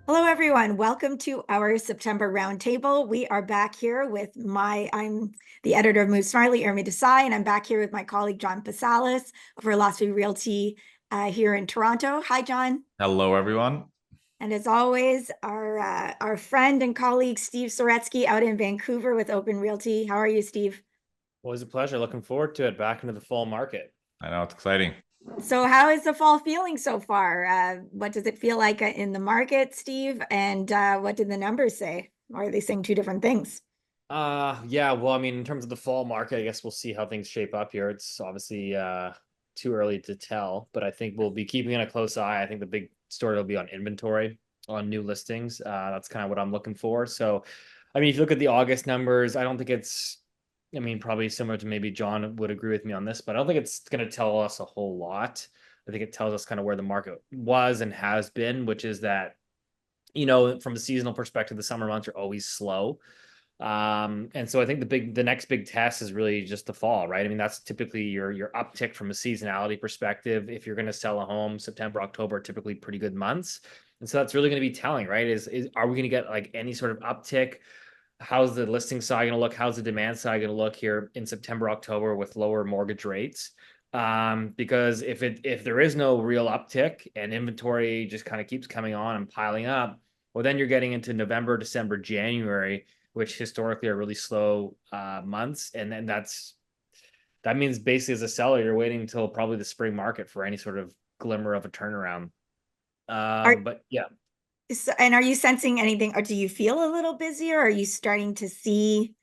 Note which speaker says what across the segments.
Speaker 1: Hello, everyone. Welcome to our September roundtable. We are back here with I'm the editor of Move Smartly, Ermi Desai, and I'm back here with my colleague, John Pasalis of Philosophy Realty here in Toronto. Hi, John.
Speaker 2: Hello, everyone.
Speaker 1: And as always, our friend and colleague, Steve Soretsky out in Vancouver with Open Realty. How are you, Steve?
Speaker 3: Always a pleasure. Looking forward to it. Back into the fall market.
Speaker 2: I know it's exciting.
Speaker 1: So how is the fall feeling so far? What does it feel like in the market, Steve? And what did the numbers say? Or are they saying two different things?
Speaker 3: Yeah, well, I mean, in terms of the fall market, I guess we'll see how things shape up here. It's obviously too early to tell, but I think we'll be keeping a close eye. I think the big story will be on inventory, on new listings. That's kind of what I'm looking for. So, I mean, if you look at the August numbers, I don't think it's, I mean, probably similar to maybe John would agree with me on this, but I don't think it's going to tell us a whole lot. I think it tells us kind of where the market was and has been, which is that, from a seasonal perspective, the summer months are always slow. And so I think the next big test is really just the fall, right? I mean, that's typically your uptick from a seasonality perspective. If you're going to sell a home, September, October are typically pretty good months. And so that's really going to be telling, right? Is are we going to get like any sort of uptick? How's the listing side going to look? How's the demand side going to look here in September, October with lower mortgage rates? Because if there is no real uptick and inventory just kind of keeps coming on and piling up, well, then you're getting into November, December, January, which historically are really slow months. And then that means basically as a seller, you're waiting until probably the spring market for any sort of glimmer of a turnaround.
Speaker 1: Are
Speaker 3: But yeah.
Speaker 1: and are you sensing anything, or do you feel a little busier? Are you starting to see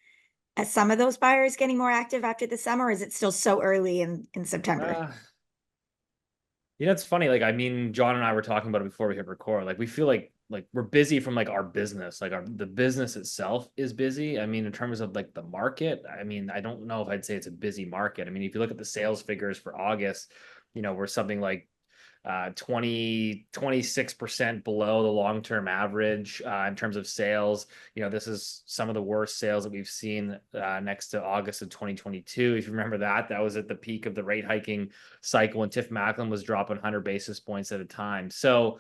Speaker 1: some of those buyers getting more active after the summer, or is it still so early in September?
Speaker 3: It's funny. Like, I mean, John and I were talking about it before we hit record. Like, we feel like we're busy from like our business. Like the business itself is busy. I mean, in terms of like the market, I mean, I don't know if I'd say it's a busy market. I mean, if you look at the sales figures for August, we're something like 26% below the long-term average in terms of sales. This is some of the worst sales that we've seen next to August of 2022. If you remember that was at the peak of the rate hiking cycle when Tiff Macklin was dropping 100 basis points at a time. So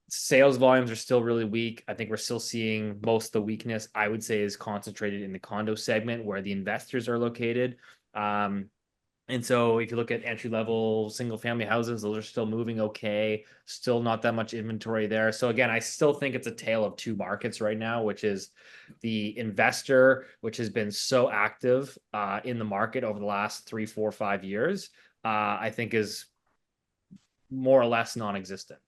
Speaker 3: sales volumes are still really weak. I think we're still seeing most of the weakness, I would say, is concentrated in the condo segment where the investors are located. And so if you look at entry level single family houses, those are still moving okay. Still not that much inventory there. So again, I still think it's a tale of two markets right now, which is the investor, which has been so active in the market over the last 3, 4, 5 years, I think is more or less non-existent.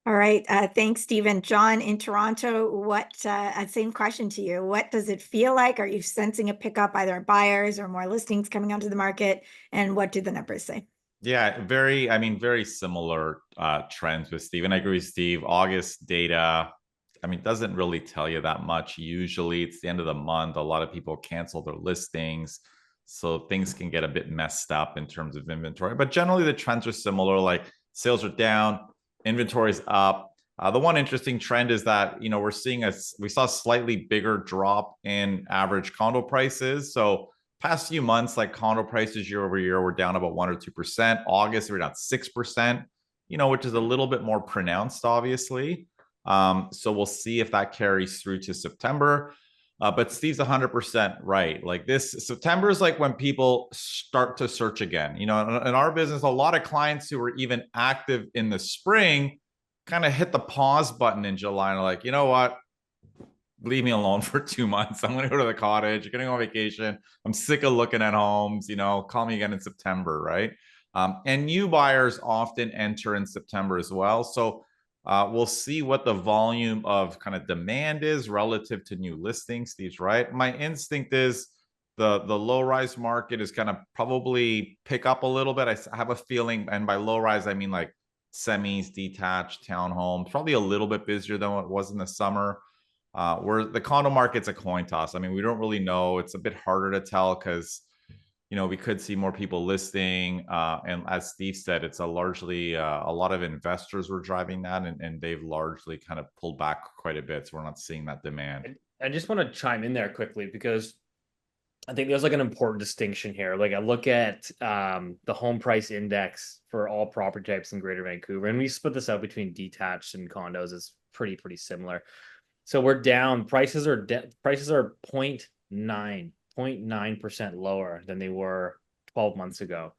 Speaker 1: All right. Thanks, Stephen. John in Toronto, same question to you. What does it feel like? Are you sensing a pickup either in buyers or more listings coming onto the market? And what do the numbers say?
Speaker 2: Yeah, very similar trends with Steve. And I agree with Steve. August data, doesn't really tell you that much. Usually it's the end of the month. A lot of people cancel their listings. So things can get a bit messed up in terms of inventory. But generally the trends are similar. Like sales are down, inventory is up. The one interesting trend is that, we saw a slightly bigger drop in average condo prices. So past few months, like condo prices year over year were down about 1 or 2%. August, we're down 6%, which is a little bit more pronounced, obviously. So we'll see if that carries through to September. But Steve's 100% right. Like this September is like when people start to search again. In our business, a lot of clients who were even active in the spring kind of hit the pause button in July and are like, you know what? Leave me alone for 2 months. I'm going to go to the cottage. You're going to go on vacation. I'm sick of looking at homes. Call me again in September, right? And new buyers often enter in September as well. So we'll see what the volume of kind of demand is relative to new listings. Steve's right. My instinct is the low rise market is going to probably pick up a little bit. I have a feeling, and by low rise, I mean like semis, detached, townhomes, probably a little bit busier than what it was in the summer. Where the condo market's a coin toss. I mean, we don't really know. It's a bit harder to tell because we could see more people listing. And as Steve said, it's a lot of investors were driving that, and they've largely kind of pulled back quite a bit. So we're not seeing that demand.
Speaker 3: I just want to chime in there quickly because I think there's like an important distinction here. Like I look at the home price index for all property types in Greater Vancouver, and we split this out between detached and condos. It's pretty similar. So we're down. Prices are 0.9% lower than they were 12 months ago.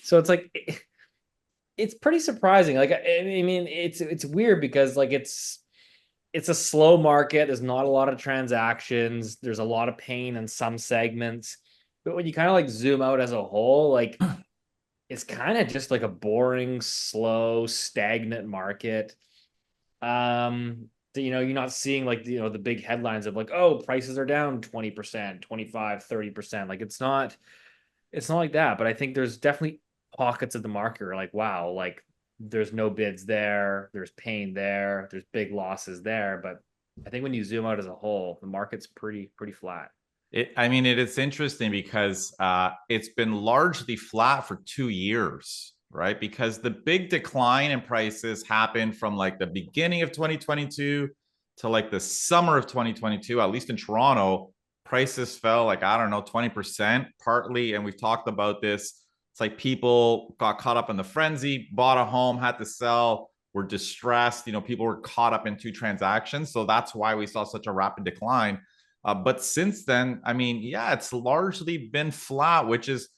Speaker 3: So it's like it's pretty surprising. Like I mean, it's weird because like it's a slow market. There's not a lot of transactions. There's a lot of pain in some segments. But when you kind of like zoom out as a whole, like it's kind of just like a boring, slow, stagnant market. You know, you're not seeing like, you know, the big headlines of like, oh, prices are down 20%, 25, 30%. Like it's not like that. But I think there's definitely pockets of the market where like, wow, like there's no bids there, there's pain there, there's big losses there. But I think when you zoom out as a whole, the market's pretty flat.
Speaker 2: I mean, it's interesting because it's been largely flat for 2 years, right? Because the big decline in prices happened from like the beginning of 2022 to like the summer of 2022, at least in Toronto. Prices fell like, I don't know, 20%, partly. And we've talked about this. It's like people got caught up in the frenzy, bought a home, had to sell, were distressed. You know, people were caught up in two transactions. So that's why we saw such a rapid decline. But since then, I mean, yeah, it's largely been flat, which is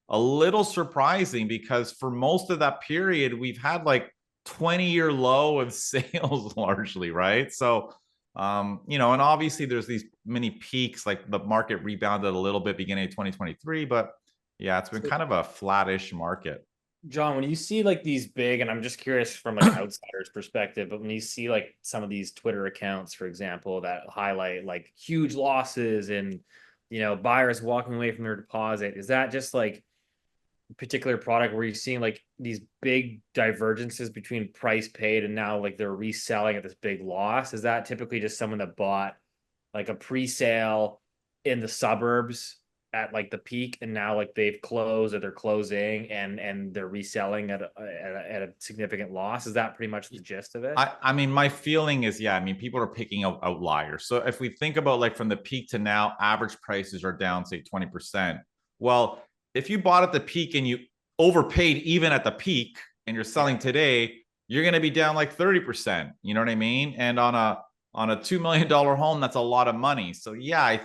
Speaker 2: a little surprising because for most of that period, we've had like 20-year low of sales largely, right? So, you know, and obviously there's these many peaks, like the market rebounded a little bit beginning of 2023, but yeah, it's been
Speaker 3: So,
Speaker 2: kind of a flattish market.
Speaker 3: John, when you see like these big, and I'm just curious from like an outsider's perspective, but when you see like some of these Twitter accounts, for example, that highlight like huge losses and, you know, buyers walking away from their deposit, is that just like a particular product where you're seeing like these big divergences between price paid and now like they're reselling at this big loss? Is that typically just someone that bought like a pre-sale in the suburbs at like the peak and now like they've closed or they're closing and they're reselling at a significant loss? Is that pretty much the gist of it?
Speaker 2: I mean, my feeling is, yeah, I mean, people are picking out outliers. So if we think about like from the peak to now, average prices are down, say 20%. Well, if you bought at the peak and you overpaid even at the peak and you're selling today, you're going to be down like 30%. You know what I mean? And on a $2 million home, that's a lot of money. So yeah,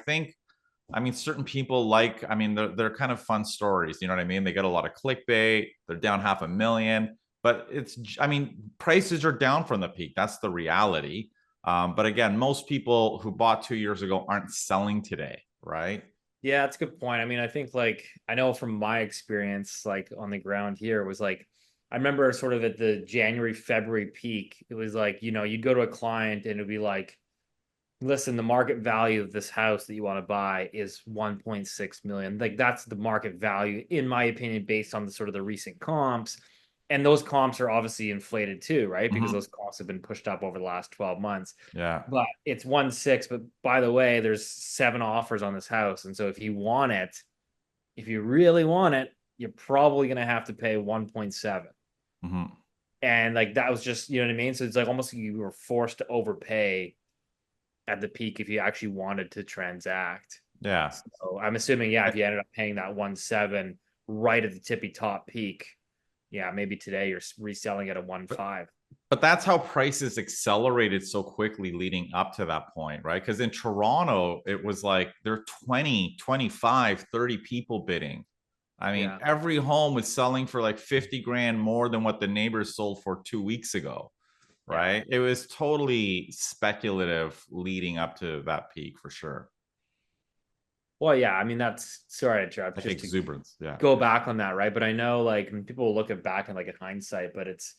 Speaker 2: I mean, certain people like, I mean, they're kind of fun stories. You know what I mean? They get a lot of clickbait. They're down 500,000, but it's, I mean, prices are down from the peak. That's the reality. But again, most people who bought 2 years ago aren't selling today, right?
Speaker 3: Yeah, that's a good point. I mean, I think like I know from my experience, like on the ground here, was like I remember sort of at the January, February peak, it was like, you know, you'd go to a client and it'd be like, listen, the market value of this house that you want to buy is 1.6 million. Like that's the market value, in my opinion, based on the sort of the recent comps. And those comps are obviously inflated too, right? Because
Speaker 2: Mhm.
Speaker 3: those comps have been pushed up over the last 12 months.
Speaker 2: Yeah.
Speaker 3: But it's 1.6. But by the way, there's 7 offers on this house. And so if you want it, if you really want it, you're probably gonna have to pay 1.7.
Speaker 2: Mhm.
Speaker 3: And like that was just, you know what I mean? So it's like almost like you were forced to overpay at the peak if you actually wanted to transact.
Speaker 2: Yeah.
Speaker 3: So I'm assuming, yeah, if you ended up paying that 1.7 right at the tippy top peak, yeah, maybe today you're reselling at a 1.5.
Speaker 2: But that's how prices accelerated so quickly leading up to that point, right? Because in Toronto, it was like there are 20, 25, 30 people bidding. I mean,
Speaker 3: Yeah.
Speaker 2: every home was selling for like 50 grand more than what the neighbors sold for 2 weeks ago,
Speaker 3: Yeah.
Speaker 2: right? It was totally speculative leading up to that peak for sure.
Speaker 3: Well, yeah, I mean that's sorry to interrupt,
Speaker 2: Like
Speaker 3: just to
Speaker 2: exuberance. Yeah.
Speaker 3: go back on that, right? But I know like when people look at back in like in hindsight, but it's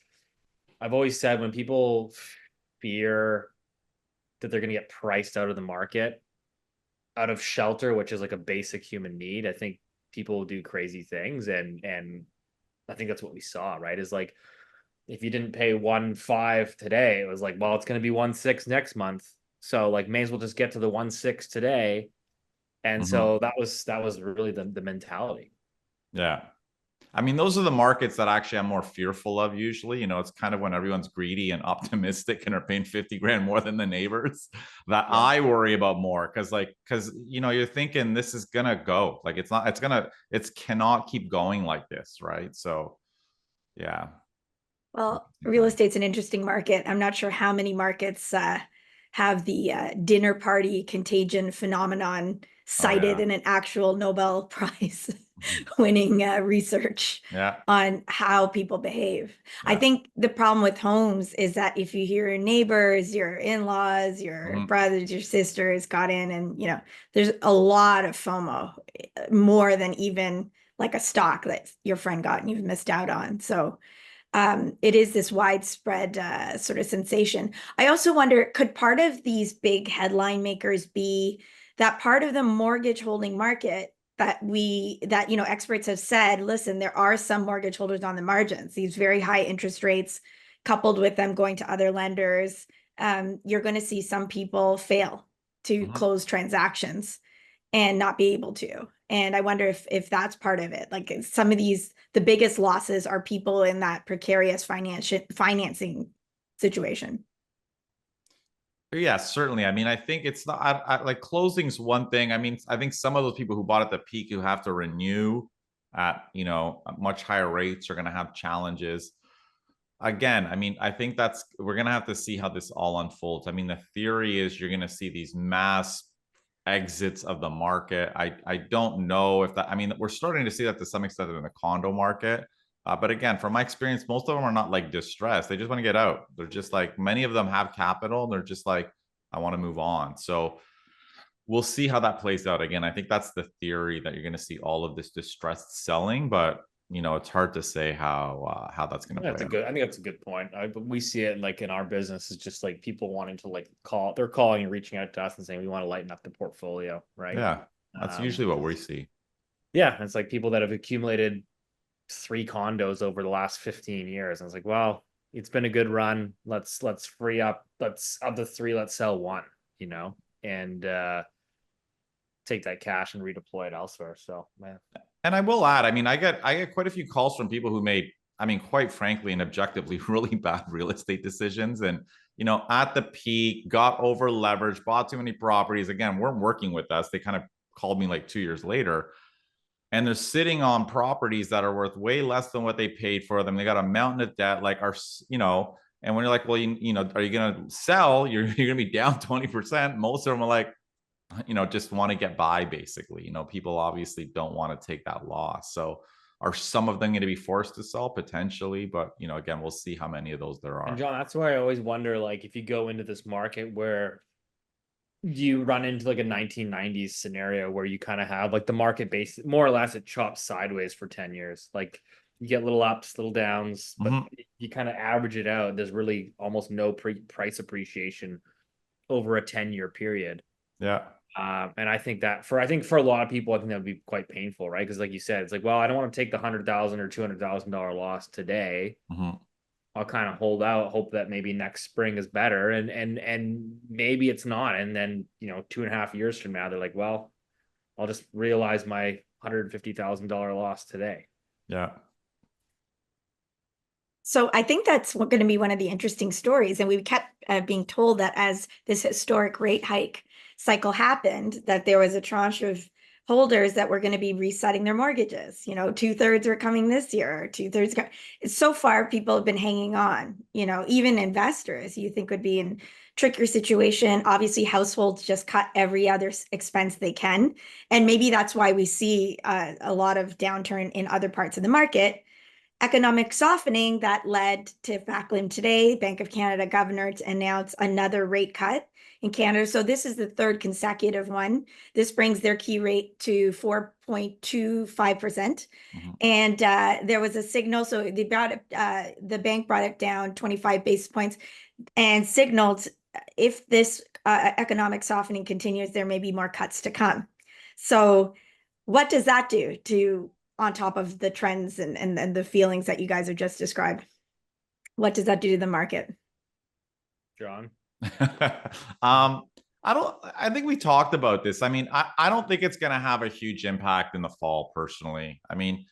Speaker 3: I've always said when people fear that they're gonna get priced out of the market, out of shelter, which is like a basic human need, I think people will do crazy things and I think that's what we saw, right? Is like if you didn't pay 1.5 today, it was like, well, it's gonna be 1.6 next month. So like may as well just get to the 1.6 today. And
Speaker 2: Mhm.
Speaker 3: so that was really the mentality.
Speaker 2: Yeah. I mean, those are the markets that actually I'm more fearful of usually. It's kind of when everyone's greedy and optimistic and are paying 50 grand more than the neighbors that
Speaker 1: Yeah.
Speaker 2: I worry about more. Cause you're thinking this is gonna go. Like it cannot keep going like this, right? So yeah.
Speaker 1: Well, real estate's an interesting market. I'm not sure how many markets have the dinner party contagion phenomenon
Speaker 2: Oh
Speaker 1: cited
Speaker 2: yeah.
Speaker 1: in an actual Nobel Prize winning research
Speaker 2: Yeah.
Speaker 1: on how people behave. I
Speaker 2: Yeah.
Speaker 1: think the problem with homes is that if you hear your neighbors, your in-laws, your
Speaker 2: Mhm.
Speaker 1: brothers, your sisters got in, and there's a lot of FOMO, more than even like a stock that your friend got and you've missed out on. So it is this widespread sort of sensation. I also wonder, could part of these big headline makers be that part of the mortgage holding market that experts have said, listen, there are some mortgage holders on the margins, these very high interest rates coupled with them going to other lenders. You're going to see some people fail to
Speaker 2: Mhm.
Speaker 1: close transactions and not be able to. And I wonder if that's part of it. Like some of these, the biggest losses are people in that precarious financing situation.
Speaker 2: Yeah, certainly. I mean, I think it's not like closing's one thing. I mean, I think some of those people who bought at the peak who have to renew at, much higher rates are going to have challenges. Again, I mean, I think we're going to have to see how this all unfolds. I mean, the theory is you're going to see these mass exits of the market. I don't know if that, I mean, we're starting to see that to some extent in the condo market. But again, from my experience, most of them are not like distressed. They just want to get out. They're just like, many of them have capital. And they're just like, I want to move on. So we'll see how that plays out. Again, I think that's the theory, that you're going to see all of this distressed selling, but it's hard to say how that's going to play out.
Speaker 3: I think that's a good point. But we see it like in our business, it's just like people wanting to like they're calling and reaching out to us and saying we want to lighten up the portfolio, right?
Speaker 2: Yeah, that's usually what we see.
Speaker 3: Yeah, it's like people that have accumulated 3 condos over the last 15 years. And it's like, well, it's been a good run. Let's free up. Let's of the 3, let's sell 1, and take that cash and redeploy it elsewhere. So, man.
Speaker 2: And I will add, I mean, I get quite a few calls from people who made, I mean, quite frankly and objectively, really bad real estate decisions. And, at the peak, got over leveraged, bought too many properties. Again, weren't working with us. They kind of called me like 2 years later. And they're sitting on properties that are worth way less than what they paid for them. They got a mountain of debt, like and when you're like, well, are you going to sell? You're going to be down 20%. Most of them are like, just want to get by basically. People obviously don't want to take that loss. So are some of them going to be forced to sell? Potentially, but again, we'll see how many of those there
Speaker 3: And
Speaker 2: are.
Speaker 3: John, that's why I always wonder, like, if you go into this market where you run into like a 1990s scenario where you kind of have like the market base, more or less, it chops sideways for 10 years. Like you get little ups, little downs, but you kind of average it out. There's really almost no price appreciation over a 10-year period.
Speaker 2: Yeah.
Speaker 3: And I think for a lot of people, I think that would be quite painful, right? Because like you said, it's like, well, I don't want to take the $100,000 or $200,000 loss today. I'll kind of hold out, hope that maybe next spring is better, and maybe it's not. And then 2.5 years from now, they're like, well, I'll just realize my $150,000 loss today.
Speaker 2: Yeah.
Speaker 1: So I think that's going to be one of the interesting stories. And we kept being told that as this historic rate hike cycle happened, that there was a tranche of holders that were going to be resetting their mortgages. 2/3 are coming this year, 2/3. So far, people have been hanging on. Even investors you think would be in trickier situation. Obviously, households just cut every other expense they can, and maybe that's why we see a lot of downturn in other parts of the market. Economic softening that led to Backlund today, Bank of Canada governor, to announce another rate cut in Canada. So this is the third consecutive one. This brings their key rate to 4.25%. And there was a signal. So the bank brought it down 25 basis points and signaled if this economic softening continues, there may be more cuts to come. So what does that do to, on top of the trends and the feelings that you guys have just described? What does that do to the market?
Speaker 3: John?
Speaker 2: I think we talked about this. I mean, I don't think it's going to have a huge impact in the fall personally. I mean,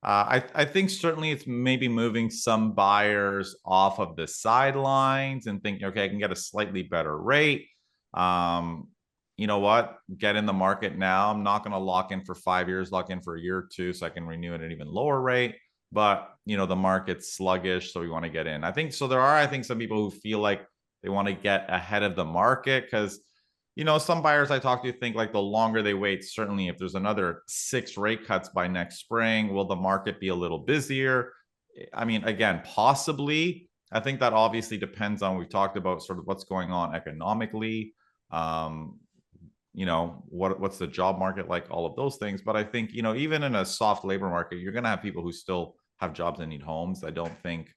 Speaker 2: I think certainly it's maybe moving some buyers off of the sidelines and thinking, okay, I can get a slightly better rate. You know what? Get in the market now. I'm not going to lock in for 5 years, lock in for a year or two so I can renew at an even lower rate. But, the market's sluggish, so we want to get in. I think so. There are, I think, some people who feel like they want to get ahead of the market because some buyers I talk to think like the longer they wait, certainly if there's another 6 rate cuts by next spring, will the market be a little busier? I mean, again, possibly. I think that obviously depends on, we've talked about sort of what's going on economically. What's the job market like, all of those things. But I think, even in a soft labor market, you're going to have people who still have jobs and need homes. I don't think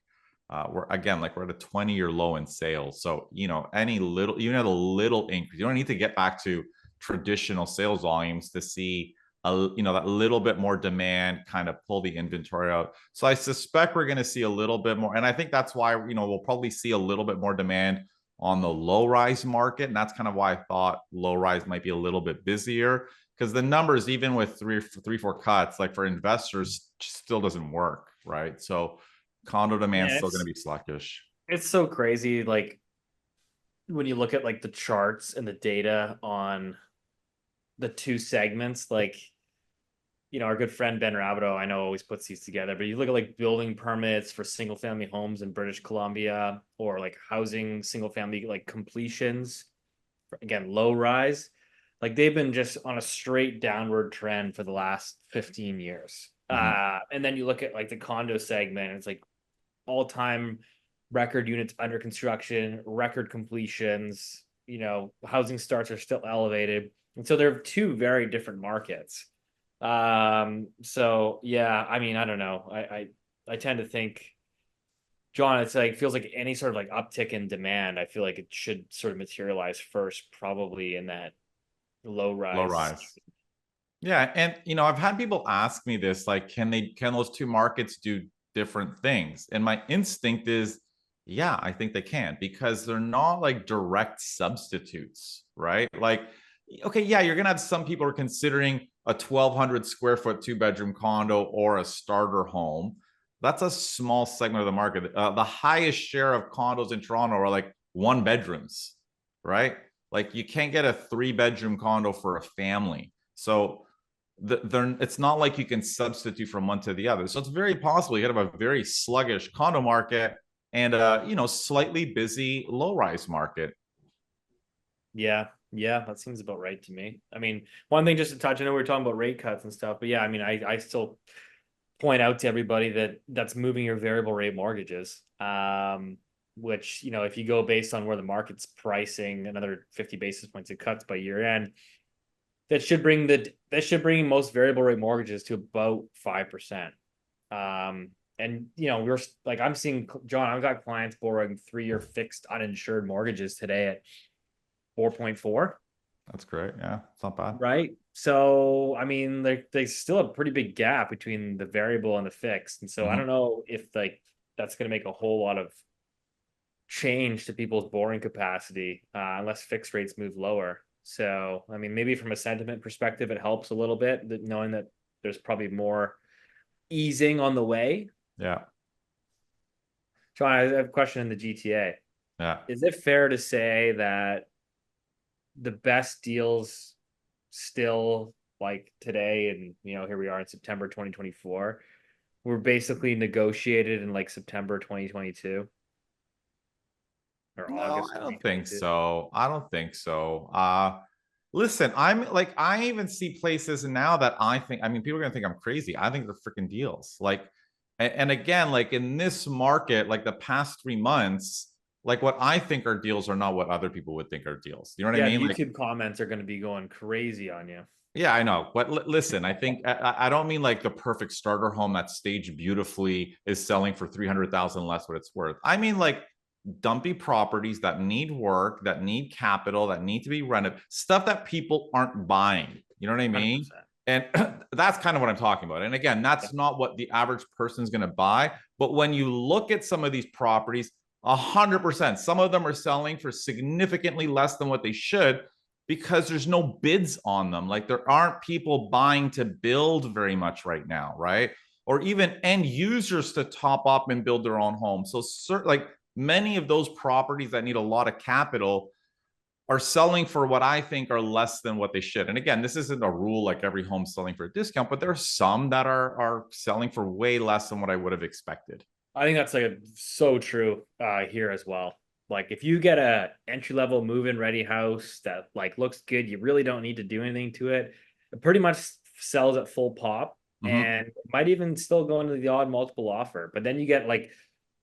Speaker 2: we're at a 20-year low in sales. So, any little, even at a little increase, you don't need to get back to traditional sales volumes to see that little bit more demand kind of pull the inventory out. So I suspect we're going to see a little bit more. And I think that's why, we'll probably see a little bit more demand on the low rise market. And that's kind of why I thought low rise might be a little bit busier, because the numbers, even with three, 4 cuts, like for investors, still doesn't work. Right. So condo demand is still going to be sluggish.
Speaker 3: It's so crazy. Like when you look at like the charts and the data on the two segments, like, our good friend Ben Rabideau, I know, always puts these together, but you look at like building permits for single family homes in British Columbia, or like housing single family like completions, again, low rise, like they've been just on a straight downward trend for the last 15 years. And then you look at like the condo segment, it's like all-time record units under construction, record completions, housing starts are still elevated. And so they're two very different markets. So yeah, I mean, I don't know. I tend to think, John, it's like, feels like any sort of like uptick in demand, I feel like it should sort of materialize first, probably in that low rise.
Speaker 2: Yeah. And, I've had people ask me this, like, can those two markets do different things? And my instinct is, yeah, I think they can, because they're not like direct substitutes, right? Like, okay, yeah, you're going to have some people who are considering a 1,200 square foot 2-bedroom condo or a starter home. That's a small segment of the market. The highest share of condos in Toronto are like 1 bedrooms, right? Like you can't get a 3-bedroom condo for a family. So it's not like you can substitute from one to the other. So it's very possible you have a very sluggish condo market and slightly busy low-rise market.
Speaker 3: Yeah, that seems about right to me. I mean, one thing just to touch, I know we were talking about rate cuts and stuff, but yeah, I mean, I still point out to everybody that that's moving your variable rate mortgages, which, if you go based on where the market's pricing another 50 basis points of cuts by year end, that should bring most variable rate mortgages to about 5%. And we're like, I'm seeing, John, I've got clients borrowing 3-year fixed uninsured mortgages today at 4.4.
Speaker 2: That's great. Yeah, it's not bad.
Speaker 3: Right. So, I mean, there's still a pretty big gap between the variable and the fixed. And so I don't know if like that's going to make a whole lot of change to people's borrowing capacity unless fixed rates move lower. So, I mean, maybe from a sentiment perspective, it helps a little bit that knowing that there's probably more easing on the way.
Speaker 2: Yeah.
Speaker 3: John, I have a question in the GTA.
Speaker 2: Yeah.
Speaker 3: Is it fair to say that the best deals still, like today, and here we are in September 2024, were basically negotiated in like September 2022 or
Speaker 2: No,
Speaker 3: August?
Speaker 2: I don't think so. I don't think so. Listen, I even see places now that I think, I mean, people are gonna think I'm crazy. I think they're freaking deals. Like, and again, like in this market, like the past 3 months, like what I think are deals are not what other people would think are deals. You know what I mean?
Speaker 3: YouTube comments are going to be going crazy on you.
Speaker 2: Yeah, I know. But listen, I think I don't mean like the perfect starter home that's staged beautifully is selling for 300,000 less what it's worth. I mean like dumpy properties that need work, that need capital, that need to be rented, stuff that people aren't buying. You know what I mean? 100%. And that's kind of what I'm talking about. And again, that's not what the average person is going to buy. But when you look at some of these properties, 100%, some of them are selling for significantly less than what they should because there's no bids on them. Like there aren't people buying to build very much right now, right? or even end users to top up and build their own home. So like many of those properties that need a lot of capital are selling for what I think are less than what they should. And again, this isn't a rule like every home's selling for a discount, but there are some that are selling for way less than what I would have expected.
Speaker 3: I think that's like so true here as well. Like if you get a entry level move-in ready house that like looks good, you really don't need to do anything to it. It pretty much sells at full pop, and might even still go into the odd multiple offer. But then you get like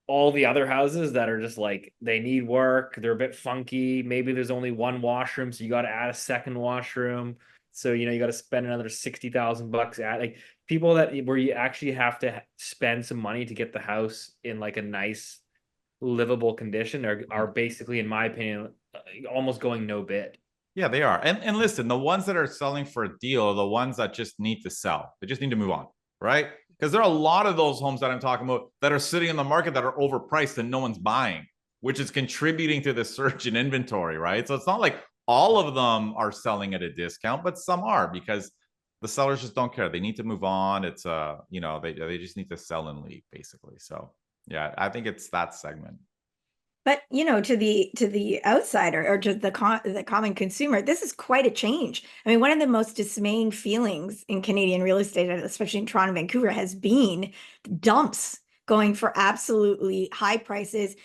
Speaker 3: all the other houses that are just like they need work, they're a bit funky. Maybe there's only one washroom, so you got to add a second washroom. So you got to spend another $60,000 at like people that where you actually have to spend some money to get the house in like a nice livable condition are basically, in my opinion, almost going no bid.
Speaker 2: Yeah, they are. And listen, the ones that are selling for a deal are the ones that just need to sell. They just need to move on, right? Because there are a lot of those homes that I'm talking about that are sitting in the market that are overpriced and no one's buying, which is contributing to the surge in inventory, right? So it's not like all of them are selling at a discount, but some are because the sellers just don't care. They need to move on. It's they just need to sell and leave, basically. So yeah, I think it's that segment.
Speaker 1: But to the outsider or to the common consumer, this is quite a change. I mean, one of the most dismaying feelings in Canadian real estate, especially in Toronto and Vancouver, has been dumps going for absolutely high prices.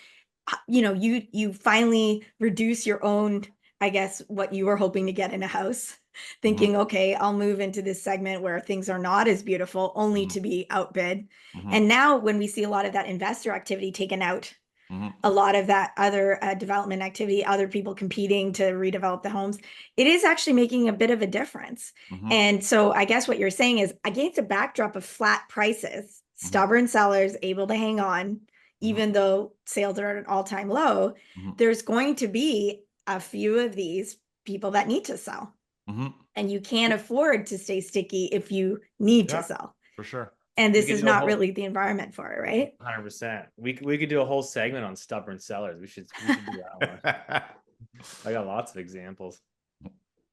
Speaker 1: You finally reduce your own, I guess, what you were hoping to get in a house, thinking, okay, I'll move into this segment where things are not as beautiful, only to be outbid. And now when we see a lot of that investor activity taken out, a lot of that other development activity, other people competing to redevelop the homes, it is actually making a bit of a difference. And so I guess what you're saying is against a backdrop of flat prices, stubborn sellers able to hang on, even though sales are at an all-time low, there's going to be a few of these people that need to sell. And you can't afford to stay sticky if you need to sell.
Speaker 2: For sure.
Speaker 1: And this is not really the environment for it, right?
Speaker 3: 100%. We could do a whole segment on stubborn sellers. We should do that one. I got lots of examples.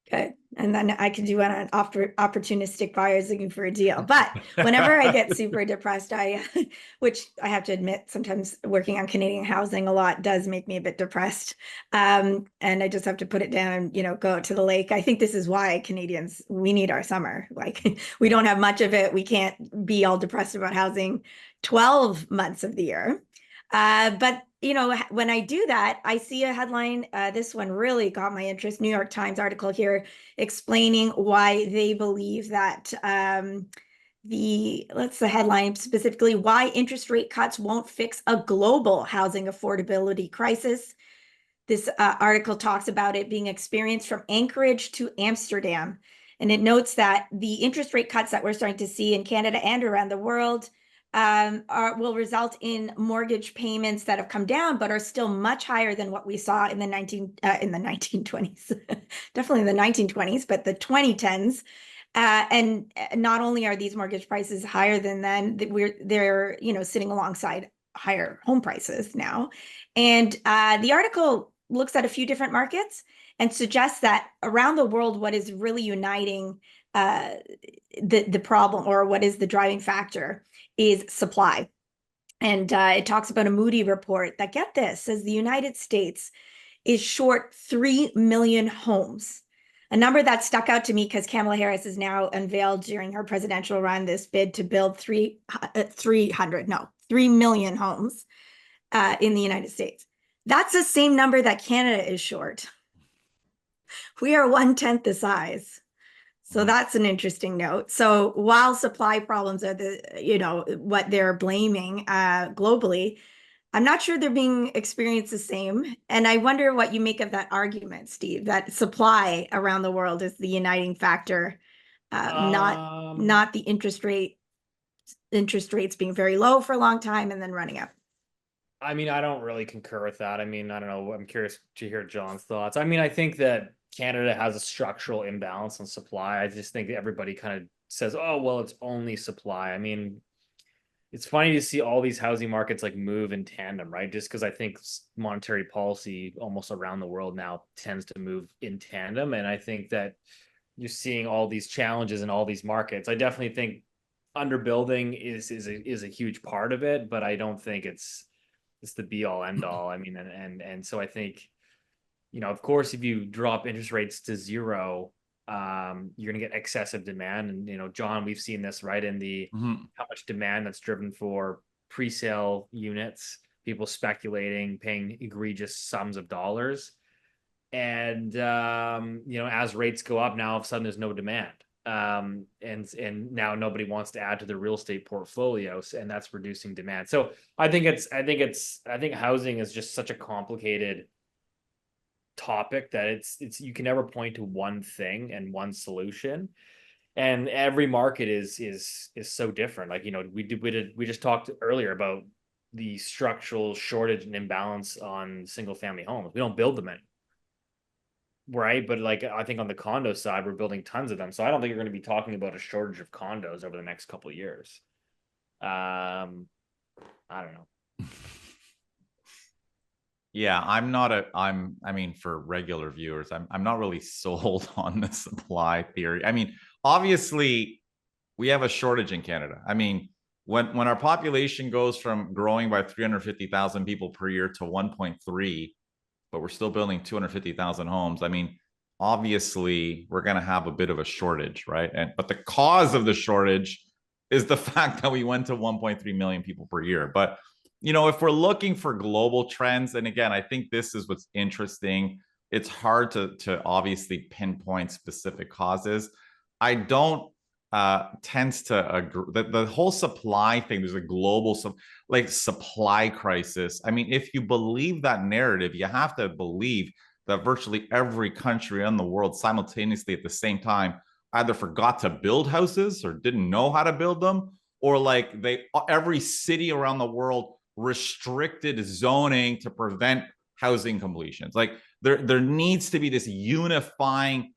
Speaker 1: Okay. And then I could do it on opportunistic buyers looking for a deal. But whenever I get super depressed, which I have to admit, sometimes working on Canadian housing a lot does make me a bit depressed. And I just have to put it down and, go out to the lake. I think this is why Canadians, we need our summer. Like we don't have much of it. We can't be all depressed about housing 12 months of the year. But when I do that, I see a headline. This one really got my interest. New York Times article here explaining why they believe that the headline specifically, why interest rate cuts won't fix a global housing affordability crisis. This article talks about it being experienced from Anchorage to Amsterdam. And it notes that the interest rate cuts that we're starting to see in Canada and around the world will result in mortgage payments that have come down, but are still much higher than what we saw in the 1920s, definitely in the 1920s, but the 2010s. And not only are these mortgage prices higher than then, they're sitting alongside higher home prices now. And the article looks at a few different markets and suggests that around the world, what is really uniting the problem, or what is the driving factor, is supply. And it talks about a Moody report that, get this, says the United States is short 3 million homes. A number that stuck out to me because Kamala Harris has now unveiled during her presidential run this bid to build 3 million homes in the United States. That's the same number that Canada is short. We are 1/10 the size. So that's an interesting note. So while supply problems are what they're blaming globally, I'm not sure they're being experienced the same. And I wonder what you make of that argument, Steve, that supply around the world is the uniting factor, not the interest rates being very low for a long time and then running up.
Speaker 3: I mean, I don't really concur with that. I mean, I don't know. I'm curious to hear John's thoughts. I mean, I think that Canada has a structural imbalance on supply. I just think that everybody kind of says, oh, well, it's only supply. I mean, it's funny to see all these housing markets like move in tandem, right? Just because I think monetary policy almost around the world now tends to move in tandem. And I think that you're seeing all these challenges in all these markets. I definitely think underbuilding is a huge part of it, but I don't think it's the be all end all. I mean, and so I think, of course, if you drop interest rates to zero, you're going to get excessive demand. And, John, we've seen this, right, in the how much demand that's driven for pre-sale units, people speculating, paying egregious sums of dollars. And, as rates go up, now all of a sudden there's no demand. And now nobody wants to add to their real estate portfolios, and that's reducing demand. So I think housing is just such a complicated topic that it's you can never point to one thing and one solution, and every market is so different. Like, we just talked earlier about the structural shortage and imbalance on single family homes. We don't build them anymore. Right, but like, I think on the condo side, we're building tons of them. So I don't think you're going to be talking about a shortage of condos over the next couple of years. I don't know.
Speaker 2: Yeah, I mean, for regular viewers, I'm not really sold on the supply theory. I mean, obviously, we have a shortage in Canada. I mean, when our population goes from growing by 350,000 people per year to 1.3, but we're still building 250,000 homes. I mean, obviously, we're going to have a bit of a shortage, right? But the cause of the shortage is the fact that we went to 1.3 million people per year. But, if we're looking for global trends, and again, I think this is what's interesting. It's hard to obviously pinpoint specific causes. I don't tends to agree that the whole supply thing, there's a global supply crisis. I mean, if you believe that narrative, you have to believe that virtually every country in the world simultaneously at the same time either forgot to build houses or didn't know how to build them, or like every city around the world restricted zoning to prevent housing completions. Like there needs to be this unifying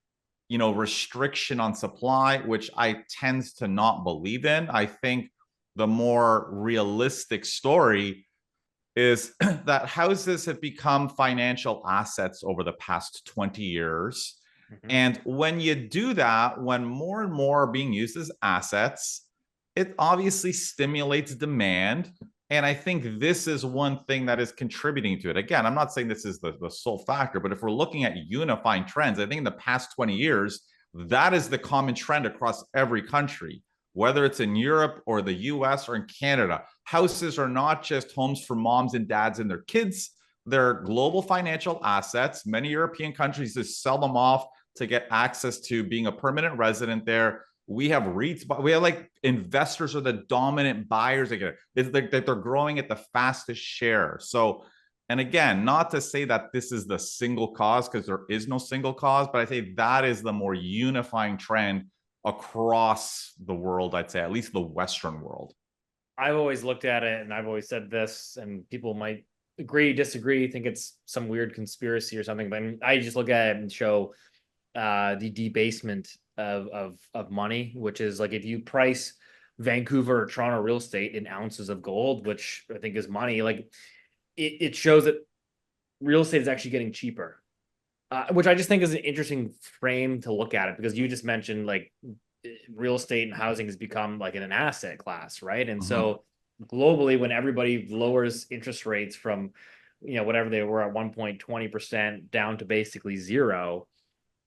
Speaker 2: restriction on supply, which I tend to not believe in. I think the more realistic story is that houses have become financial assets over the past 20 years. And when you do that, when more and more are being used as assets, it obviously stimulates demand. And I think this is one thing that is contributing to it. Again, I'm not saying this is the sole factor, but if we're looking at unifying trends, I think in the past 20 years, that is the common trend across every country, whether it's in Europe or the US or in Canada. Houses are not just homes for moms and dads and their kids. They're global financial assets. Many European countries just sell them off to get access to being a permanent resident there. We have REITs, but we have like investors are the dominant buyers again. They're growing at the fastest share. So, and again, not to say that this is the single cause, because there is no single cause, but I say that is the more unifying trend across the world, I'd say, at least the Western world.
Speaker 3: I've always looked at it, and I've always said this, and people might agree, disagree, think it's some weird conspiracy or something, but I just look at it and show the debasement of money, which is like if you price Vancouver or Toronto real estate in ounces of gold, which I think is money, like it shows that real estate is actually getting cheaper, which I just think is an interesting frame to look at it, because you just mentioned like real estate and housing has become like an asset class, right? And so globally, when everybody lowers interest rates from whatever they were at 1.20% down to basically zero,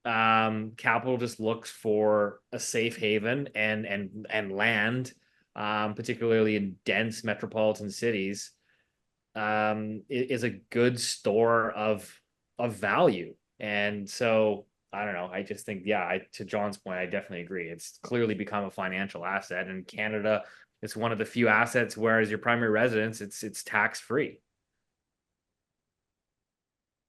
Speaker 3: capital just looks for a safe haven and land, particularly in dense metropolitan cities, is a good store of value. And so I don't know, I just think, to John's point, I definitely agree. It's clearly become a financial asset, and Canada, it's one of the few assets where as your primary residence, it's tax free.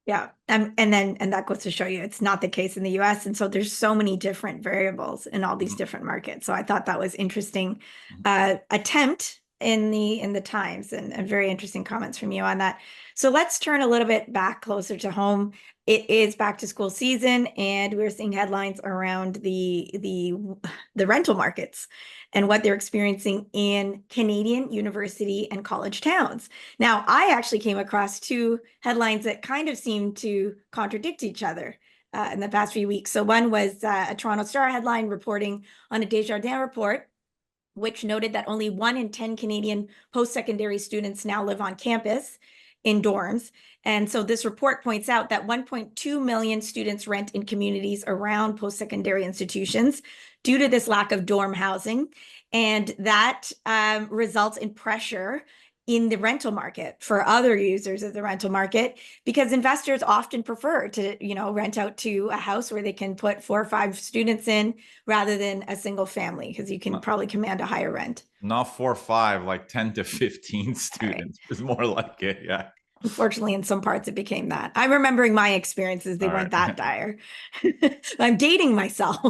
Speaker 1: Yeah. And that goes to show you it's not the case in the US. And so there's so many different variables in all these different markets. So I thought that was interesting attempt in the times, and very interesting comments from you on that. So let's turn a little bit back closer to home. It is back to school season, and we're seeing headlines around the rental markets and what they're experiencing in Canadian university and college towns. Now, I actually came across two headlines that kind of seem to contradict each other in the past few weeks. So one was a Toronto Star headline reporting on a Desjardins report which noted that only 1 in 10 Canadian post-secondary students now live on campus in dorms. And so this report points out that 1.2 million students rent in communities around post-secondary institutions due to this lack of dorm housing. And that results in pressure in the rental market for other users of the rental market, because investors often prefer to, rent out to a house where they can put 4 or 5 students in rather than a single family, because you can probably command a higher rent.
Speaker 2: Not 4 or 5, like 10 to 15 students is more like it. Yeah.
Speaker 1: Unfortunately, in some parts it became that. I'm remembering my experiences. They weren't that dire. I'm dating myself.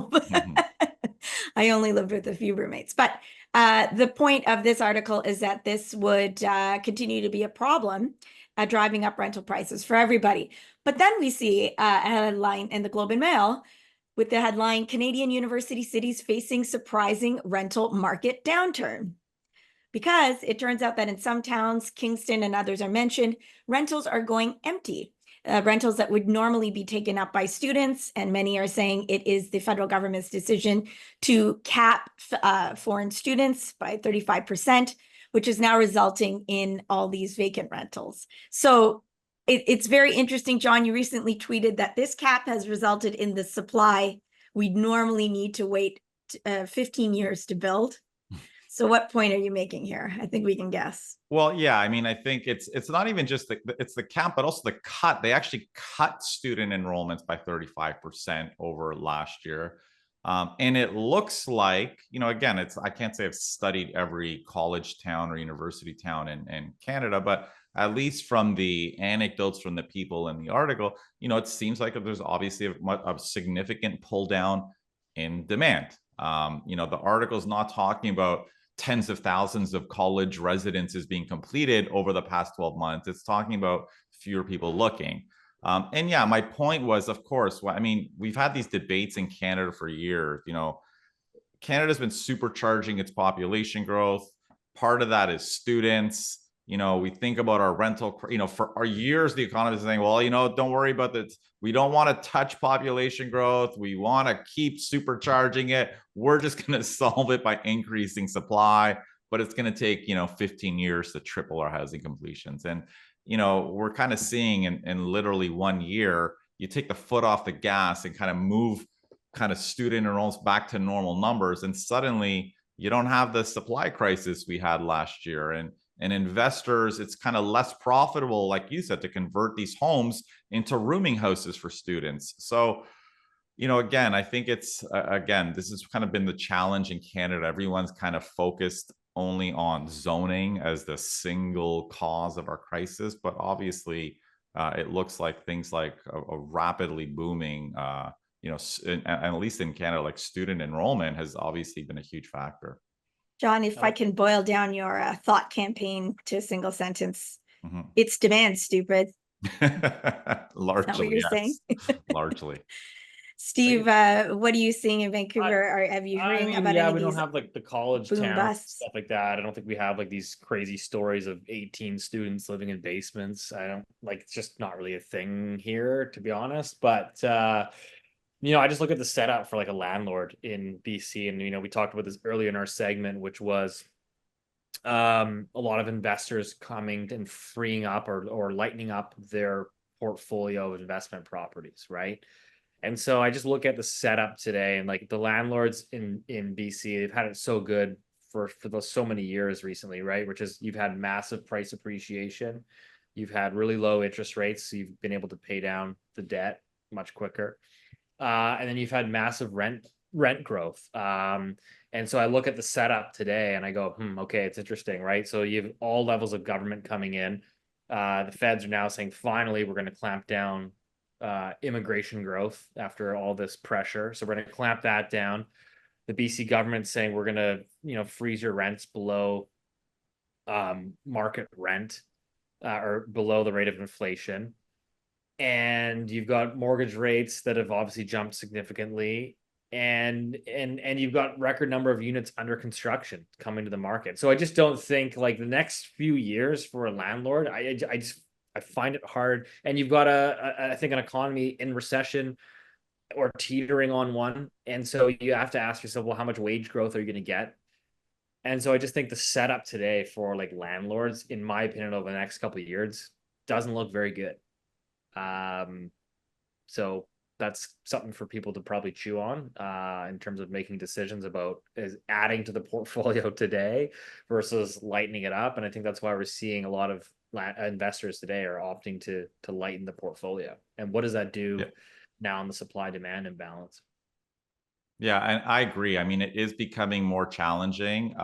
Speaker 1: I only lived with a few roommates. But the point of this article is that this would continue to be a problem, driving up rental prices for everybody. But then we see a headline in the Globe and Mail with the headline, Canadian university cities facing surprising rental market downturn. Because it turns out that in some towns, Kingston and others are mentioned, rentals are going empty. Rentals that would normally be taken up by students, and many are saying it is the federal government's decision to cap foreign students by 35%, which is now resulting in all these vacant rentals. So it's very interesting, John. You recently tweeted that this cap has resulted in the supply we'd normally need to wait 15 years to build. So what point are you making here? I think we can guess.
Speaker 2: Well, yeah, I mean, I think it's not even just it's the cap, but also the cut. They actually cut student enrollments by 35% over last year. And it looks like, again, I can't say I've studied every college town or university town in Canada, but at least from the anecdotes from the people in the article, it seems like there's obviously a significant pull down in demand. The article is not talking about tens of thousands of college residences being completed over the past 12 months. It's talking about fewer people looking. And yeah, my point was, of course, we've had these debates in Canada for years. Canada's been supercharging its population growth. Part of that is students. We think about our rental, for our years, the economists are saying, well, don't worry about that. We don't want to touch population growth. We want to keep supercharging it. We're just going to solve it by increasing supply, but it's going to take, 15 years to triple our housing completions. And, we're kind of seeing in literally 1 year, you take the foot off the gas and kind of move student enrollments back to normal numbers. And suddenly you don't have the supply crisis we had last year. And investors, it's kind of less profitable, like you said, to convert these homes into rooming houses for students. So, again, I think this has kind of been the challenge in Canada. Everyone's kind of focused only on zoning as the single cause of our crisis. But obviously, it looks like things like a rapidly booming, and at least in Canada, like student enrollment has obviously been a huge factor.
Speaker 1: John, if I can boil down your thought campaign to a single sentence, it's demand, stupid.
Speaker 2: Largely,
Speaker 1: you're
Speaker 2: yes.
Speaker 1: saying?
Speaker 2: Largely.
Speaker 1: Steve, what are you seeing in Vancouver? Have you heard about any of
Speaker 3: we
Speaker 1: these
Speaker 3: don't have like the college
Speaker 1: boom
Speaker 3: towns,
Speaker 1: busts?
Speaker 3: stuff like that. I don't think we have like these crazy stories of 18 students living in basements. I don't it's just not really a thing here, to be honest. But I just look at the setup for like a landlord in BC, and we talked about this earlier in our segment, which was a lot of investors coming and freeing up or lightening up their portfolio of investment properties, right? And so I just look at the setup today, and like the landlords in BC, they've had it so good for so many years recently, right? Which is you've had massive price appreciation, you've had really low interest rates, so you've been able to pay down the debt much quicker. And then you've had massive rent growth. And so I look at the setup today and I go, okay, it's interesting, right? So you have all levels of government coming in. The feds are now saying, finally, we're going to clamp down immigration growth after all this pressure. So we're going to clamp that down. The BC government's saying we're going to, freeze your rents below market rent or below the rate of inflation. And you've got mortgage rates that have obviously jumped significantly, and you've got record number of units under construction coming to the market. So I just don't think like the next few years for a landlord, I find it hard. And you've got I think an economy in recession or teetering on one, and so you have to ask yourself, well, how much wage growth are you going to get? And so I just think the setup today for like landlords, in my opinion, over the next couple of years, doesn't look very good. So that's something for people to probably chew on in terms of making decisions about is adding to the portfolio today versus lightening it up. And I think that's why we're seeing a lot of investors today are opting to lighten the portfolio. And what does that do now in the supply demand imbalance?
Speaker 2: Yeah, and I agree. I mean, it is becoming more challenging.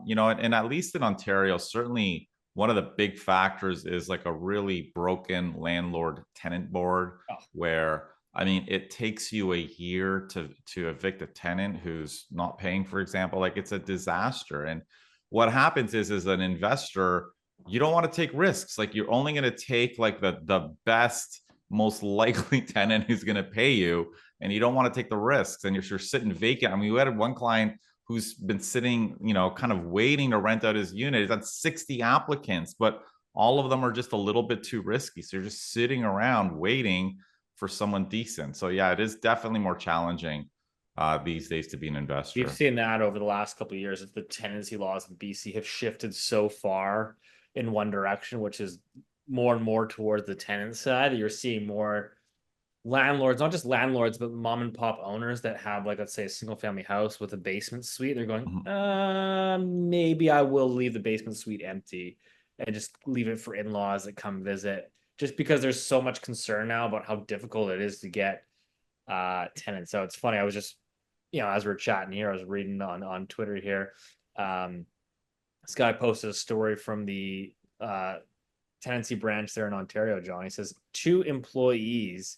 Speaker 2: You know, and at least in Ontario, certainly one of the big factors is like a really broken landlord tenant board where I mean, it takes you a year to evict a tenant who's not paying, for example. Like it's a disaster. And what happens is as an investor, you don't want to take risks. Like you're only going to take like the best, most likely tenant who's going to pay you, and you don't want to take the risks. And you're sitting vacant. I mean, we had one client who's been sitting, you know, kind of waiting to rent out his unit. He's had 60 applicants, but all of them are just a little bit too risky. So you're just sitting around waiting for someone decent. So yeah, it is definitely more challenging these days to be an investor.
Speaker 3: We've seen that over the last couple of years as the tenancy laws in BC have shifted so far in one direction, which is more and more towards the tenant side. You're seeing more landlords, not just landlords, but mom and pop owners that have, like, let's say a single family house with a basement suite. They're going, maybe I will leave the basement suite empty and just leave it for in-laws that come visit, just because there's so much concern now about how difficult it is to get tenants. So it's funny, I was just, you know, as we're chatting here, I was reading on Twitter here. This guy posted a story from the tenancy branch there in Ontario, John. He says 2 employees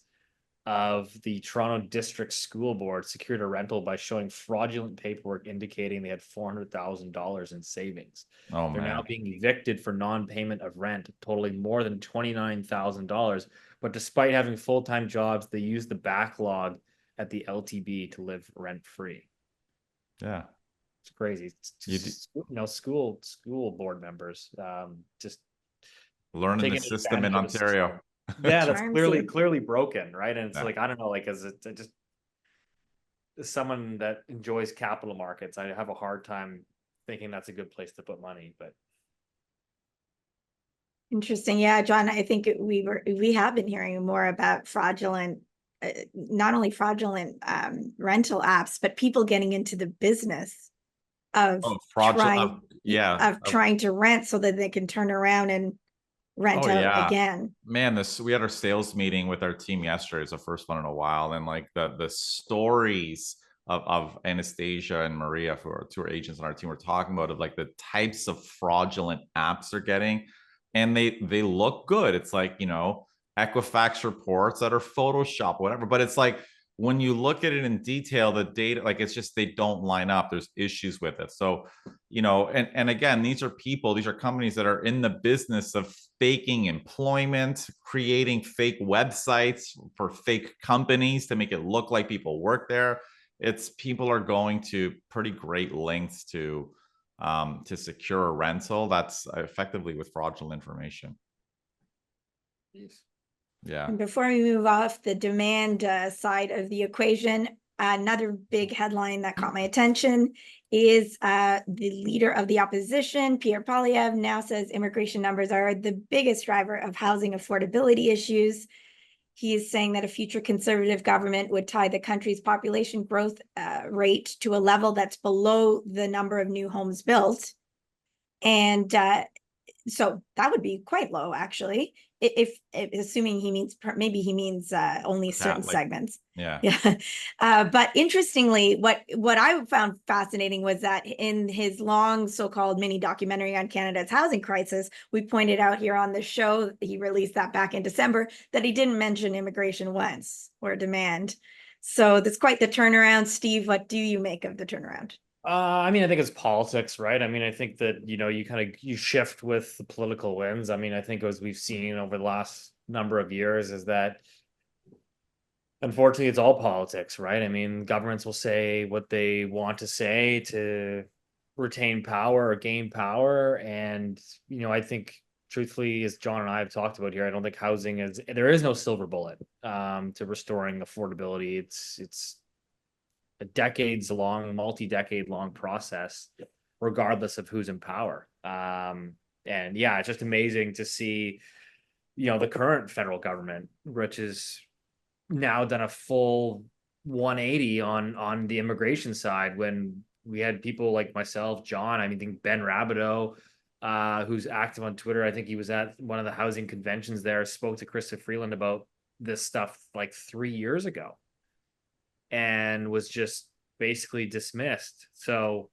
Speaker 3: of the Toronto District School Board secured a rental by showing fraudulent paperwork indicating they had $400,000 in savings.
Speaker 2: Oh,
Speaker 3: They're now being evicted for non-payment of rent, totaling more than $29,000. But despite having full-time jobs, they use the backlog at the LTB to live rent-free.
Speaker 2: Yeah,
Speaker 3: it's crazy. You know, school board members just
Speaker 2: learning the system in Ontario.
Speaker 3: Yeah, that's clearly broken, right? And it's like, I don't know, like, as someone that enjoys capital markets, I have a hard time thinking that's a good place to put money. But
Speaker 1: interesting. Yeah, John, I think we have been hearing more about fraudulent, not only fraudulent rental apps, but people getting into the business of trying to rent so that they can turn around and rent out again.
Speaker 2: Man, we had our sales meeting with our team yesterday. It's the first one in a while, and like the stories of Anastasia and Maria, for 2 agents on our team, were talking about of like the types of fraudulent apps they're getting, and they look good. It's like, you know, Equifax reports that are Photoshop, whatever. But it's like when you look at it in detail, the data, like it's just they don't line up. There's issues with it. So, you know, and again, these are companies that are in the business of faking employment, creating fake websites for fake companies to make it look like people work there. It's people are going to pretty great lengths to secure a rental that's effectively with fraudulent information. Yeah.
Speaker 1: And before we move off the demand side of the equation, another big headline that caught my attention is the leader of the opposition, Pierre Poilievre, now says immigration numbers are the biggest driver of housing affordability issues. He is saying that a future Conservative government would tie the country's population growth rate to a level that's below the number of new homes built. And so that would be quite low, actually. If assuming he means, maybe he means only certain segments. But interestingly, what I found fascinating was that in his long so-called mini documentary on Canada's housing crisis, we pointed out here on the show, he released that back in December, that he didn't mention immigration once or demand. So that's quite the turnaround. Steve, what do you make of the turnaround?
Speaker 3: I mean, I think it's politics, right? I mean, I think that, you know, you shift with the political winds. I mean, I think as we've seen over the last number of years is that unfortunately it's all politics, right? I mean, governments will say what they want to say to retain power or gain power. And, you know, I think truthfully, as John and I have talked about here, I don't think there is no silver bullet to restoring affordability. It's a multi-decade long process. regardless of who's in power. And yeah, it's just amazing to see, you know, the current federal government, which is now done a full 180 on the immigration side, when we had people like myself, John, I mean, I think Ben Rabideau, who's active on Twitter. I think he was at one of the housing conventions there, spoke to Krista Freeland about this stuff like 3 years ago and was just basically dismissed. So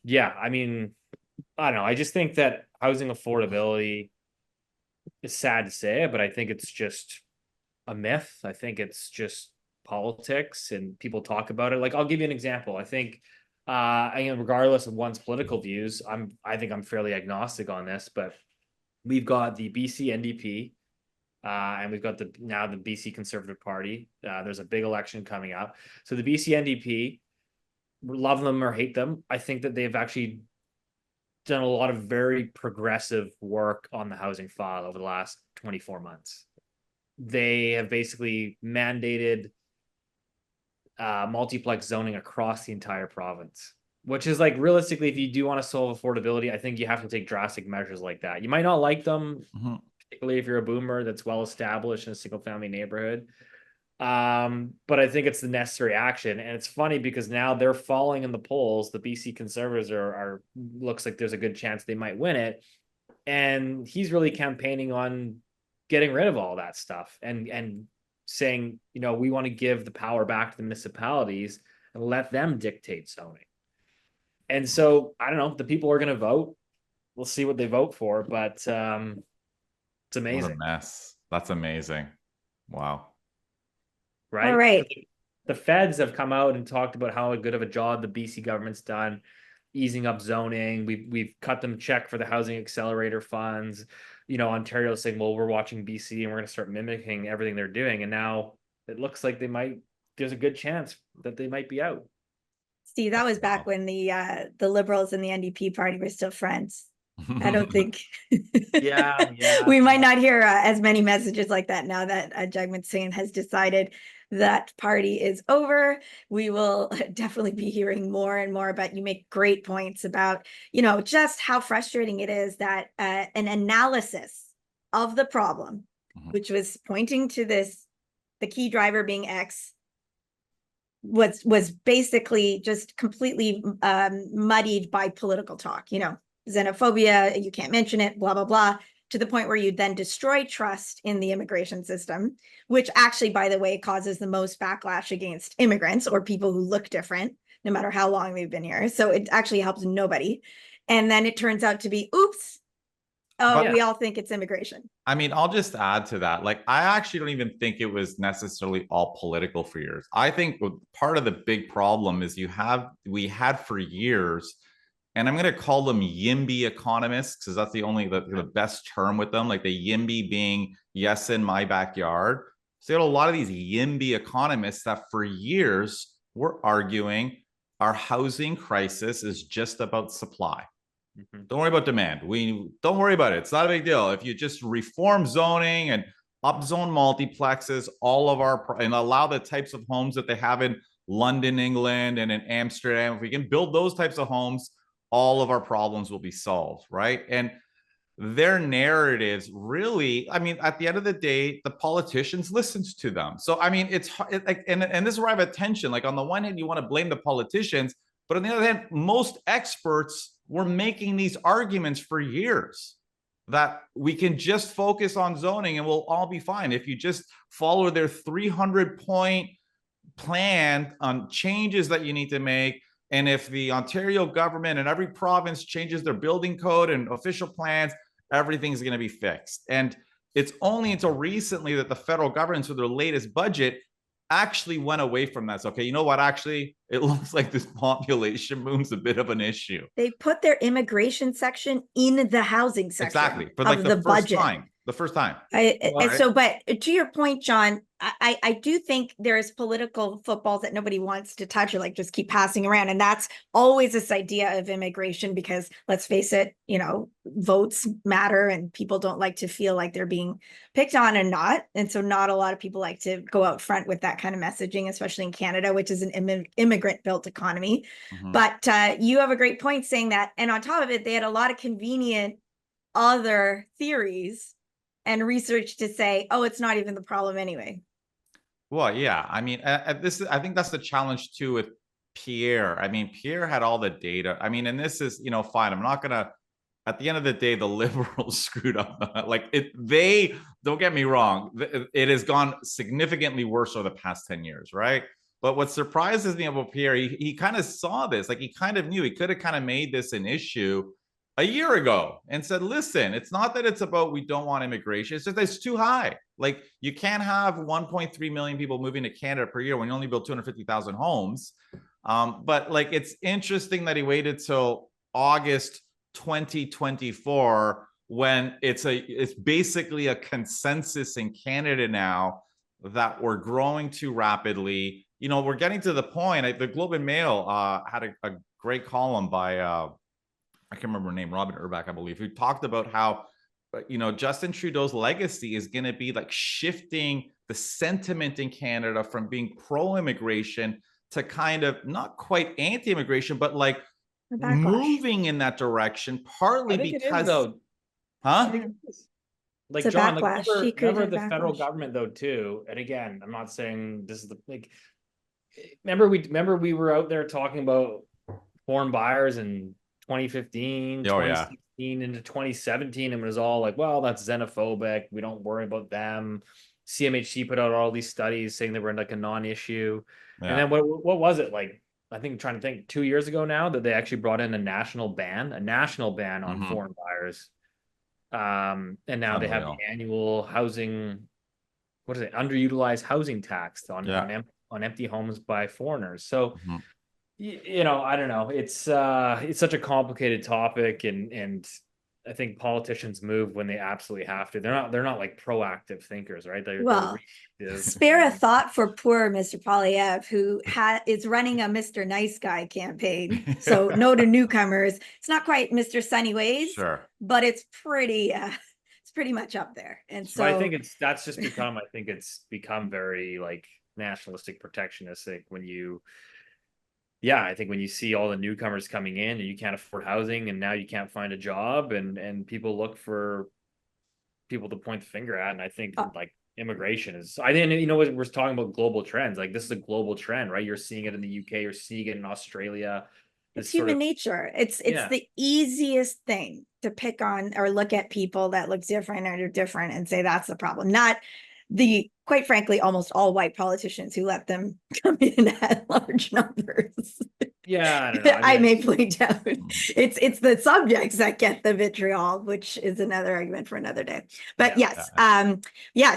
Speaker 3: yeah, I mean, I don't know. I just think that housing affordability is sad to say, but I think it's just a myth. I think it's just politics and people talk about it. Like, I'll give you an example. I think regardless of one's political views, I think I'm fairly agnostic on this, but we've got the BC NDP, and we've got the BC Conservative Party. There's a big election coming up. So the BC NDP, love them or hate them, I think that they've actually done a lot of very progressive work on the housing file over the last 24 months. They have basically mandated multiplex zoning across the entire province, which is like, realistically, if you do want to solve affordability, I think you have to take drastic measures like that. You might not like them, particularly if you're a boomer that's well established in a single family neighborhood. But I think it's the necessary action. And it's funny because now they're falling in the polls. The BC Conservatives are looks like there's a good chance they might win it. And he's really campaigning on getting rid of all that stuff and saying, you know, we want to give the power back to the municipalities and let them dictate zoning. And so I don't know, the people are going to vote. We'll see what they vote for, but it's amazing.
Speaker 2: What a mess. That's amazing. Wow.
Speaker 3: Right.
Speaker 1: All right.
Speaker 3: The feds have come out and talked about how good of a job the BC government's done easing up zoning. We've cut them a check for the housing accelerator funds. You know, Ontario saying, well, we're watching BC and we're going to start mimicking everything they're doing. And now it looks like there's a good chance that they might be out.
Speaker 1: Steve, that was back when the Liberals and the NDP party were still friends. I don't think
Speaker 3: yeah.
Speaker 1: we might not hear as many messages like that now that Jagmeet Singh has decided that party is over. We will definitely be hearing more and more about, you make great points about, you know, just how frustrating it is that an analysis of the problem, which was pointing to this, the key driver being X, was basically just completely muddied by political talk, you know, xenophobia, you can't mention it, blah, blah, blah, to the point where you then destroy trust in the immigration system, which actually, by the way, causes the most backlash against immigrants or people who look different, no matter how long they've been here. So it actually helps nobody. And then it turns out to be, oops, we all think it's immigration.
Speaker 2: I mean, I'll just add to that. Like, I actually don't even think it was necessarily all political for years. I think part of the big problem is we had for years, and I'm going to call them YIMBY economists, because that's the best term with them, like the YIMBY being yes in my backyard. So you had a lot of these YIMBY economists that for years were arguing our housing crisis is just about supply. Don't worry about demand. We don't worry about it. It's not a big deal. If you just reform zoning and upzone multiplexes, and allow the types of homes that they have in London, England, and in Amsterdam, if we can build those types of homes, all of our problems will be solved, right? And their narratives really, I mean, at the end of the day, the politicians listened to them. So, I mean, it's like, and this is where I have a tension. Like, on the one hand, you want to blame the politicians, but on the other hand, most experts were making these arguments for years that we can just focus on zoning and we'll all be fine. If you just follow their 300-point plan on changes that you need to make, and if the Ontario government and every province changes their building code and official plans, everything's going to be fixed. And it's only until recently that the federal government, with their latest budget, actually went away from that. So, okay, you know what? Actually, it looks like this population boom's a bit of an issue.
Speaker 1: They put their immigration section in the housing section.
Speaker 2: Exactly. For like the first time. the first time.
Speaker 1: So, but to your point, John, I do think there's political footballs that nobody wants to touch or like just keep passing around. And that's always this idea of immigration, because let's face it, votes matter and people don't like to feel like they're being picked on and not. And so not a lot of people like to go out front with that kind of messaging, especially in Canada, which is an immigrant built economy. But you have a great point saying that. And on top of it, they had a lot of convenient other theories and research to say, oh, it's not even the problem anyway.
Speaker 2: Well, yeah. I mean, I think that's the challenge too with Pierre. I mean, Pierre had all the data. I mean, and this is, fine. I'm not gonna. At the end of the day, the liberals screwed up. They don't get me wrong. It has gone significantly worse over the past 10 years, right? But what surprises me about Pierre, he kind of saw this. Like he kind of knew he could have kind of made this an issue a year ago and said, listen, it's not that it's about we don't want immigration. It's just that it's too high. Like you can't have 1.3 million people moving to Canada per year when you only build 250,000 homes. But like, it's interesting that he waited till August 2024 when it's basically a consensus in Canada now that we're growing too rapidly. We're getting to the point. The Globe and Mail had a great column by I can't remember her name, Robin Urbach, I believe, who talked about how, Justin Trudeau's legacy is going to be like shifting the sentiment in Canada from being pro-immigration to kind of not quite anti-immigration, but like moving in that direction, partly because, huh?
Speaker 3: Like John, like remember the federal government though too. And again, I'm not saying this is remember we were out there talking about foreign buyers and 2015, 2016 into 2017, and it was all like, well, that's xenophobic. We don't worry about them. CMHC put out all these studies saying they were like a non-issue. And then what was it like? I think trying to think 2 years ago now that they actually brought in a national ban on foreign buyers. And now they have the annual housing, what is it? Underutilized housing tax on empty homes by foreigners. So I don't know. It's such a complicated topic, and I think politicians move when they absolutely have to. They're not like proactive thinkers, right? They're
Speaker 1: spare a thought for poor Mr. Poilievre, who is running a Mr. Nice Guy campaign. So no to newcomers. It's not quite Mr. Sunny Ways, but it's pretty much up there. And so
Speaker 3: I think that's just become. I think it's become very like nationalistic, protectionistic when you. Yeah, I think when you see all the newcomers coming in and you can't afford housing and now you can't find a job and people look for people to point the finger at. And I think like immigration is, I didn't, we're talking about global trends. Like this is a global trend, right? You're seeing it in the UK, you're seeing it in Australia.
Speaker 1: It's human nature. It's the easiest thing to pick on or look at people that look different or are different and say that's the problem. Not the, quite frankly, almost all white politicians who let them come in at large numbers.
Speaker 3: Yeah, I don't know.
Speaker 1: I may point out it's the subjects that get the vitriol, which is another argument for another day. But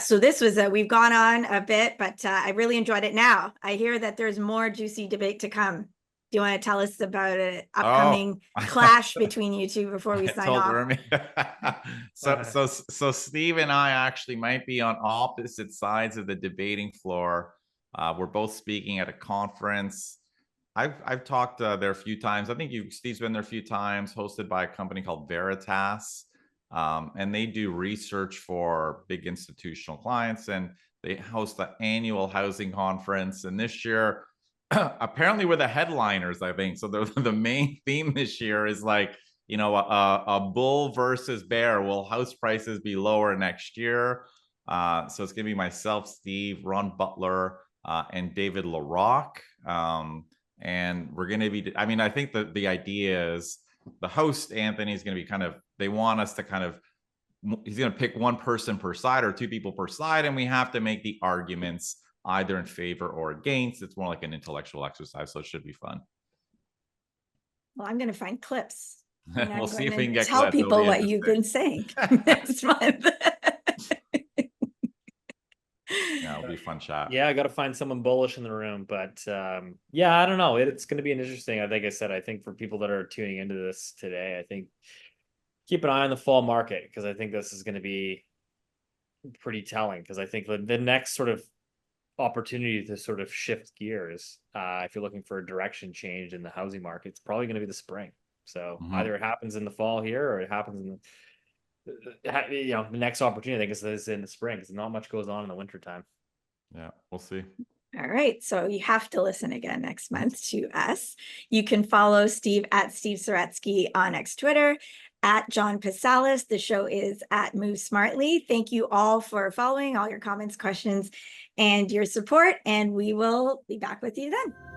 Speaker 1: so this was we've gone on a bit, but I really enjoyed it. Now I hear that there's more juicy debate to come. Do you want to tell us about an upcoming clash between you two before we sign off?
Speaker 2: So Steve and I actually might be on opposite sides of the debating floor. We're both speaking at a conference. I've talked there a few times. I think Steve's been there a few times, hosted by a company called Veritas. And they do research for big institutional clients, and they host the annual housing conference. And this year, apparently we're the headliners, I think. So the main theme this year is like, a bull versus bear. Will house prices be lower next year? So it's gonna be myself, Steve, Ron Butler, and David LaRocque. And we're gonna be, I think that the idea is the host, Anthony, is gonna be they want us to he's gonna pick one person per side or two people per side, and we have to make the arguments either in favor or against. It's more like an intellectual exercise, so it should be fun.
Speaker 1: Well, I'm going to find clips.
Speaker 2: We'll see if we can get
Speaker 1: tell people what you've been saying next month.
Speaker 2: Yeah, it'll be a fun chat.
Speaker 3: Yeah, I got to find someone bullish in the room, but I don't know. It's going to be an interesting. Like I said, I think for people that are tuning into this today, I think keep an eye on the fall market, because I think this is going to be pretty telling, because I think the next sort of opportunity to sort of shift gears, if you're looking for a direction change in the housing market, it's probably going to be the spring. So
Speaker 2: Mhm.
Speaker 3: either it happens in the fall here, or it happens in the next opportunity, I think, is in the spring, because not much goes on in the wintertime.
Speaker 2: Yeah, we'll see.
Speaker 1: All right, so you have to listen again next month to us. You can follow Steve at Steve Soretsky on X Twitter, at John Pasalis. The show is at Move Smartly. Thank you all for following, all your comments, questions, and your support, and we will be back with you then.